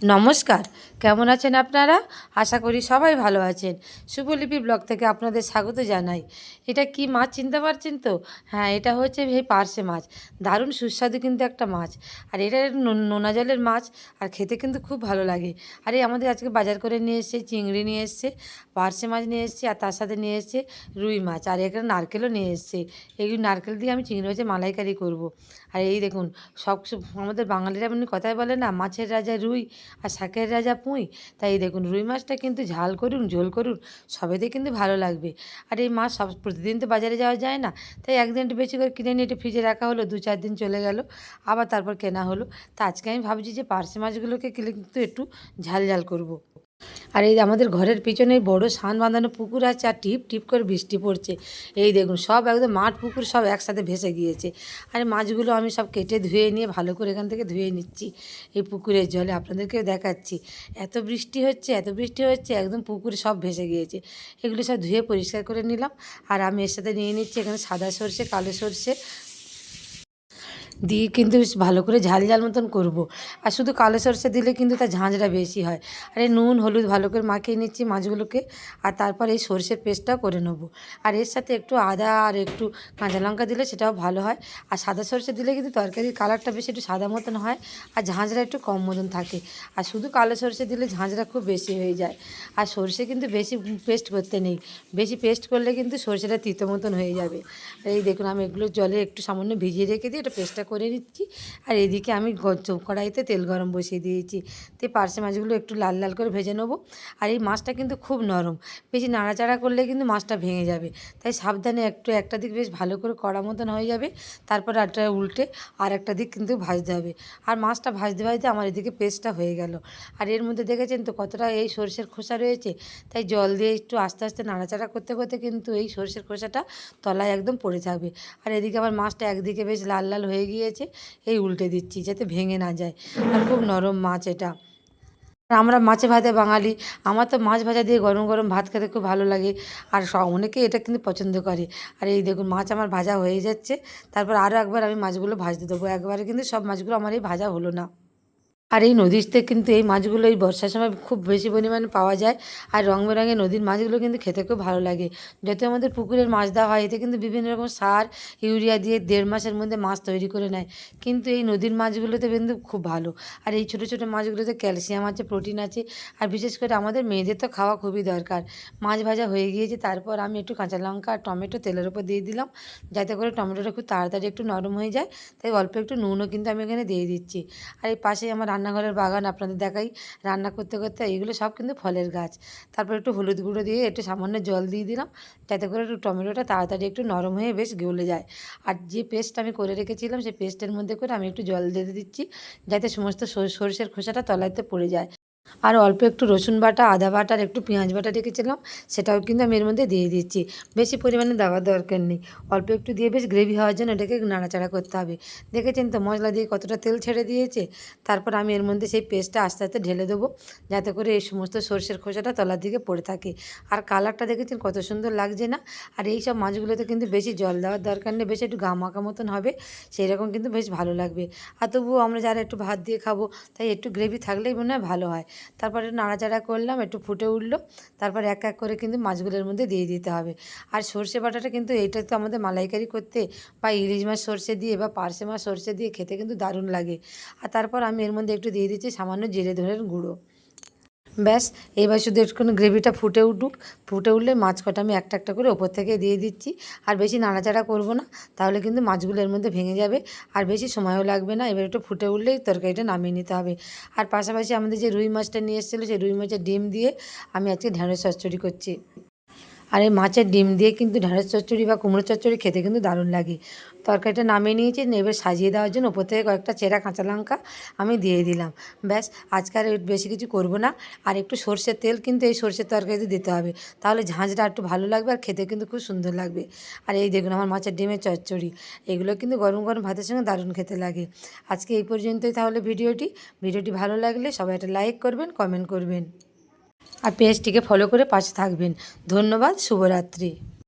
নমস্কার, কেমন আছেন আপনারা? আশা করি সবাই ভালো আছেন। শুভলিপি ব্লগ থেকে আপনাদের স্বাগত জানাই। এটা কি মাছ চিনতে পারছেন তো? হ্যাঁ, এটা হচ্ছে এই পার্শে মাছ। দারুণ সুস্বাদু কিন্তু একটা মাছ। আর এটা নোনা জলের মাছ, আর খেতে কিন্তু খুব ভালো লাগে। আর এই আমাদের আজকে বাজার করে নিয়ে এসছে চিংড়ি নিয়ে এসছে, পার্শে মাছ নিয়ে এসছে, আর তার সাথে নিয়ে এসছে রুই মাছ, আর এখানে নারকেলও নিয়ে এসছে। এই নারকেল দিয়ে আমি চিংড়ি মাছের মালাইকারি করব। আর এই দেখুন, আমাদের বাঙালিরা এমনি কথায় বলে না, মাছের রাজা রুই আর শাকের রাজা পুঁই। তাই এই দেখুন, রুই মাছটা কিন্তু ঝাল করুন ঝোল করুন সবেতেই কিন্তু ভালো লাগবে। আর এই মাছ প্রতিদিন তো বাজারে যাওয়া যায় না, তাই একদিন একটু বেশি করে কিনে নিয়ে একটু ফ্রিজে রাখা হলো, 2-4 দিন চলে গেল, আবার তারপর কেনা হলো। তা আজকে আমি ভাবছি যে পার্শে মাছগুলোকে কিন্তু একটু ঝাল ঝাল করব। আর এই আমাদের ঘরের পিছনে বড় সান বাঁধানো পুকুর আছে, আর টিপ টিপ করে বৃষ্টি পড়ছে। এই দেখুন, সব একদম মাঠ পুকুর সব একসাথে ভেসে গিয়েছে। আর এই মাছগুলো আমি সব কেটে ধুয়ে নিয়ে ভালো করে এখান থেকে ধুয়ে নিচ্ছি এই পুকুরের জলে, আপনাদেরকেও দেখাচ্ছি। এত বৃষ্টি হচ্ছে একদম পুকুরে সব ভেসে গিয়েছে। এগুলো সব ধুয়ে পরিষ্কার করে নিলাম। আর আমি এর সাথে নিয়ে নিচ্ছি এখানে সাদা সর্ষে, কালো সর্ষে দিয়ে কিন্তু বেশ ভালো করে ঝাল ঝাল মতন করব। আর শুধু কালো সরষে দিলে কিন্তু তার ঝাঁঝটা বেশি হয়। আর এই নুন হলুদ ভালো করে মাখিয়ে নিচ্ছি মাছগুলোকে, আর তারপর এই সর্ষের পেস্টটাও করে নেব। আর এর সাথে একটু আদা আর একটু কাঁচা লঙ্কা দিলে সেটাও ভালো হয়। আর সাদা সরষে দিলে কিন্তু তরকারির কালারটা বেশি একটু সাদা মতন হয়, আর ঝাঁঝরা একটু কম মতন থাকে। আর শুধু কালো সরষে দিলে ঝাঁঝরা খুব বেশি হয়ে যায়। আর সরষে কিন্তু বেশি পেস্ট করতে নেই, বেশি পেস্ট করলে কিন্তু সরষেটা তিতো মতন হয়ে যাবে। এই দেখুন, আমি এগুলো জলে একটু সামান্য ভিজিয়ে রেখে দিই, এটা পেস্টটা করে নিচ্ছি। আর এদিকে আমি কড়াইতে তেল গরম বসিয়ে দিয়েছি। তো পার্শে মাছগুলো একটু লাল লাল করে ভেজে নেবো। আর এই মাছটা কিন্তু খুব নরম, বেশি নাড়াচাড়া করলে কিন্তু মাছটা ভেঙে যাবে। তাই সাবধানে একটা দিক বেশ ভালো করে কড়া মতন হয়ে যাবে, তারপর একটা উল্টে আর একটা দিক কিন্তু ভাজতে হবে। আর মাছটা ভাজতে ভাজতে আমার এদিকে পেস্টটা হয়ে গেল। আর এর মধ্যে দেখেছেন তো কতটা এই সরষের খোসা রয়েছে, তাই জল দিয়ে একটু আস্তে আস্তে নাড়াচাড়া করতে করতে কিন্তু এই সরষের খোসাটা তলায় একদম পড়ে থাকবে। আর এদিকে আমার মাছটা একদিকে বেশ লাল লাল হয়ে গিয়েছে, এই উল্টে দিচ্ছি যাতে ভেঙে না যায়। আর খুব নরম মাছ এটা। আর আমরা মাছে ভাতে বাঙালি, আমার তো মাছ ভাজা দিয়ে গরম গরম ভাত খেতে খুব ভালো লাগে। আর অনেকে এটা কিন্তু পছন্দ করে। আর এই দেখুন, মাছ আমার ভাজা হয়ে যাচ্ছে। তারপর আরও একবার আমি মাছগুলো ভাজতে দেবো, একবারে কিন্তু সব মাছগুলো আমার এই ভাজা হলো না। আর এই নদীতে কিন্তু এই মাছগুলো এই বর্ষার সময় খুব বেশি পরিমাণে পাওয়া যায়। আর রং বেরঙের নদীর মাছগুলো কিন্তু খেতে খুব ভালো লাগে। যত আমাদের পুকুরের মাছ দেওয়া হয়, এতে কিন্তু বিভিন্ন রকম সার ইউরিয়া দিয়ে 1.5 মাসের মধ্যে মাছ তৈরি করে নেয়। কিন্তু এই নদীর মাছগুলোতে কিন্তু খুব ভালো। আর এই ছোটো ছোটো মাছগুলোতে ক্যালসিয়াম আছে, প্রোটিন আছে। আর বিশেষ করে আমাদের মেয়েদের তো খাওয়া খুবই দরকার। মাছ ভাজা হয়ে গিয়েছে, তারপর আমি একটু কাঁচা লঙ্কা আর টমেটো তেলের উপর দিয়ে দিলাম, যাতে করে টমেটোটা খুব তাড়াতাড়ি একটু নরম হয়ে যায়। তাই অল্প একটু নুনও কিন্তু আমি এখানে দিয়ে দিচ্ছি। আর এই পাশেই আমার রান্নাঘরের বাগান, আপনাদের দেখাই। রান্না করতে করতে এইগুলো সব কিন্তু ফলের গাছ। তারপর একটু হলুদ গুঁড়ো দিয়ে একটু সামান্য জল দিয়ে দিলাম, যাতে করে একটু টমেটোটা তাড়াতাড়ি একটু নরম হয়ে বেশ গলে যায়। আর যে পেস্ট আমি করে রেখেছিলাম, সেই পেস্টের মধ্যে করে আমি একটু জল দিয়ে দিচ্ছি, যাতে সমস্ত সরষের খোসাটা তলাতে পড়ে যায়। আর অল্প একটু রসুন বাটা, আদা বাটা আর একটু পেঁয়াজ বাটা রেখেছিলাম, সেটাও কিন্তু আমি এর মধ্যে দিয়ে দিচ্ছি। বেশি পরিমাণে দেওয়ার দরকার নেই, অল্প একটু দিয়ে বেশ গ্রেভি হওয়ার জন্য এটাকে নাড়াচাড়া করতে হবে। দেখেছেন তো মশলা দিয়ে কতটা তেল ছেড়ে দিয়েছে। তারপর আমি এর মধ্যে সেই পেস্টটা আস্তে আস্তে ঢেলে দেবো, যাতে করে এই সমস্ত সরষের খোসাটা তলার দিকে পড়ে থাকে। আর কালারটা দেখেছেন কত সুন্দর লাগছে না? আর এই সব মাছগুলোতে কিন্তু বেশি জল দেওয়ার দরকার নেই, বেশ একটু গা মাখা মতন হবে, সেই রকম কিন্তু বেশ ভালো লাগবে। আর তবুও আমরা যারা একটু ভাত দিয়ে খাবো, তাই একটু গ্রেভি থাকলেই মনে হয় ভালো হয়। তারপরে নাড়াচাড়া করলাম, একটু ফুটে উঠলো, তারপর এক এক করে কিন্তু মাছগুলোর মধ্যে দিয়ে দিতে হবে। আর সর্ষে বাটাটা কিন্তু এইটা তো আমাদের মালাইকারি করতে বা ইলিশ মাছ সর্ষে দিয়ে বা পার্শে মাছ সর্ষে দিয়ে খেতে কিন্তু দারুণ লাগে। আর তারপর আমি এর মধ্যে একটু দিয়ে দিচ্ছি সামান্য জিরে ধনের গুঁড়ো। ব্যাস, এবার শুধু একটুখানি গ্রেভিটা ফুটে উঠুক, ফুটে উঠলে মাছ কটা আমি একটা একটা করে ওপর থেকে দিয়ে দিচ্ছি। আর বেশি নাড়াচাড়া করব না, তাহলে কিন্তু মাছগুলো এর মধ্যে ভেঙে যাবে। আর বেশি সময়ও লাগবে না, এবার একটু ফুটে উঠলেই তরকারিটা নামিয়ে নিতে হবে। আর পাশাপাশি আমাদের যে রুই মাছটা নিয়ে এসেছিলো, সেই রুই মাছের ডিম দিয়ে আমি আজকে ঢ্যাঁড়স চচ্চড়ি করছি। আর এই মাছের ডিম দিয়ে কিন্তু ঢ্যাঁড়স চচ্চড়ি বা কুমড়ো চচ্চড়ি খেতে কিন্তু দারুণ লাগে। তরকারিটা নামিয়ে নিয়েছি, এবার সাজিয়ে দেওয়ার জন্য ওপর থেকে কয়েকটা চেরা কাঁচা লঙ্কা আমি দিয়ে দিলাম। ব্যাস, আজকে আর বেশি কিছু করব না। আর একটু সর্ষের তেল কিন্তু এই সর্ষের তরকারিতে দিতে হবে, তাহলে ঝাঁঝটা একটু ভালো লাগবে আর খেতে কিন্তু খুব সুন্দর লাগবে। আর এই দেখুন আমার মাছের ডিমের চচ্চড়ি, এগুলো কিন্তু গরম গরম ভাতের সঙ্গে দারুণ খেতে লাগে। আজকে এই পর্যন্তই তাহলে ভিডিওটি ভালো লাগলে সবাই একটা লাইক করবেন, কমেন্ট করবেন, আর পেজটিকে ফলো করে পাশে থাকবেন। ধন্যবাদ, শুভরাত্রি।